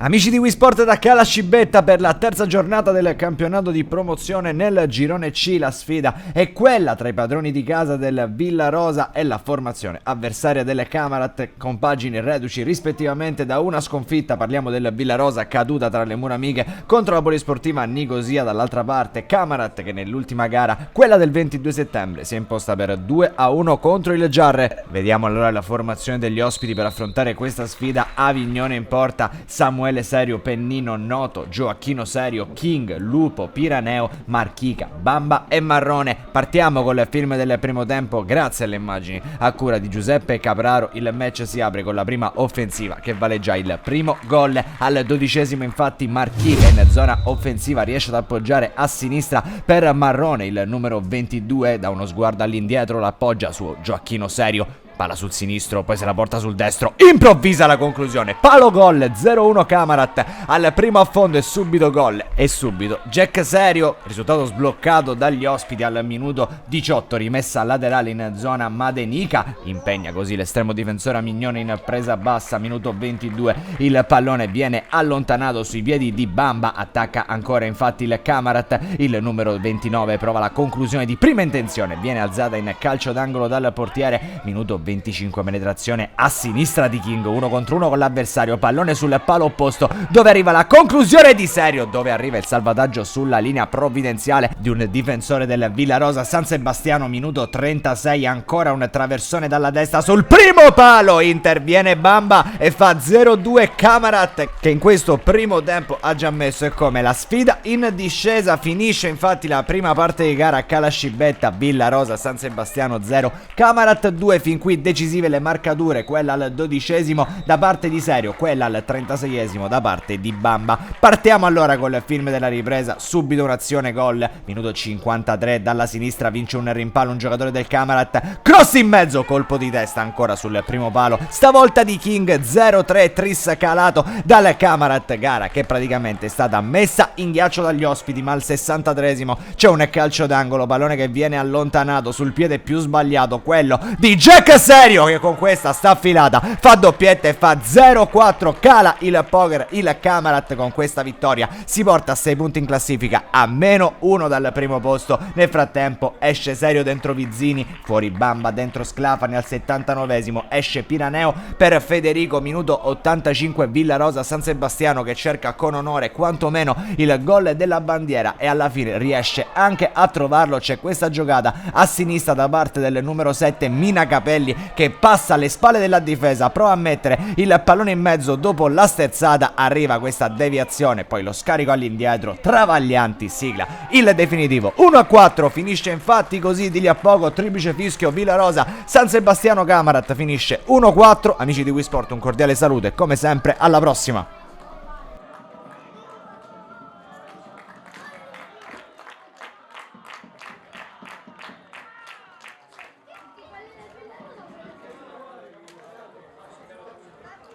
Amici di Wisport da Cala Scibetta, per la terza giornata del campionato di promozione nel girone C la sfida è quella tra i padroni di casa del Villarosa e la formazione avversaria delle Camarat, compagini reduci rispettivamente da una sconfitta. Parliamo del Villarosa caduta tra le mura amiche contro la Polisportiva Nicosia, dall'altra parte Camarat che nell'ultima gara, quella del 22 settembre, si è imposta per 2-1 contro il Giarre. Vediamo allora la formazione degli ospiti per affrontare questa sfida. Avignone in porta, Samuele Serio, Pennino, Noto, Gioacchino Serio, King, Lupo, Piraneo, Marchica, Bamba e Marrone. Partiamo con il film del primo tempo, grazie alle immagini a cura di Giuseppe Capraro. Il match si apre con la prima offensiva che vale già il primo gol. Al 12esimo infatti Marchica in zona offensiva riesce ad appoggiare a sinistra per Marrone, il numero 22 da uno sguardo all'indietro l'appoggia su Gioacchino Serio. Palla sul sinistro, poi se la porta sul destro, improvvisa la conclusione, palo gol, 0-1 Camarat, al primo affondo e subito gol, e subito Jack Serio, risultato sbloccato dagli ospiti al minuto 18, rimessa laterale in zona Madenica, impegna così l'estremo difensore Mignone in presa bassa, minuto 22, il pallone viene allontanato sui piedi di Bamba, attacca ancora infatti il Camarat, il numero 29 prova la conclusione di prima intenzione, viene alzata in calcio d'angolo dal portiere, minuto 25, penetrazione a sinistra di King, 1 contro 1 con l'avversario, pallone sul palo opposto dove arriva la conclusione di Serio, dove arriva il salvataggio sulla linea provvidenziale di un difensore del Villarosa San Sebastiano, minuto 36, ancora un traversone dalla destra sul primo palo, interviene Bamba e fa 0-2 Camarat, che in questo primo tempo ha già messo e come la sfida in discesa. Finisce infatti la prima parte di gara a Cala Scibetta, Villarosa San Sebastiano 0, Camarat 2, fin qui decisive le marcature, quella al 12esimo da parte di Serio, quella al 36esimo da parte di Bamba. Partiamo allora col film della ripresa, subito un'azione gol, minuto 53, dalla sinistra vince un rimpallo un giocatore del Camarat, cross in mezzo, colpo di testa ancora sul primo palo, stavolta di King, 0-3 tris calato dal Camarat, gara che praticamente è stata messa in ghiaccio dagli ospiti, ma al 63esimo c'è un calcio d'angolo, pallone che viene allontanato sul piede più sbagliato, quello di Jack Serio, che con questa sta affilata fa doppietta e fa 0-4, cala il poker il Camarat. Con questa vittoria si porta a 6 punti in classifica, a -1 dal primo posto. Nel frattempo esce Serio dentro Vizzini, fuori Bamba, dentro Sclafani. Al 79esimo esce Piraneo per Federico, minuto 85 Villarosa San Sebastiano che cerca con onore quantomeno il gol della bandiera e alla fine riesce anche a trovarlo. C'è questa giocata a sinistra da parte del numero 7 Mina Capelli che passa alle spalle della difesa, prova a mettere il pallone in mezzo, dopo la sterzata arriva questa deviazione, poi lo scarico all'indietro, Travaglianti sigla il definitivo 1-4. Finisce infatti così di lì a poco triplice fischio Villarosa San Sebastiano Camarat, finisce 1-4. Amici di Wisport, un cordiale saluto e come sempre alla prossima.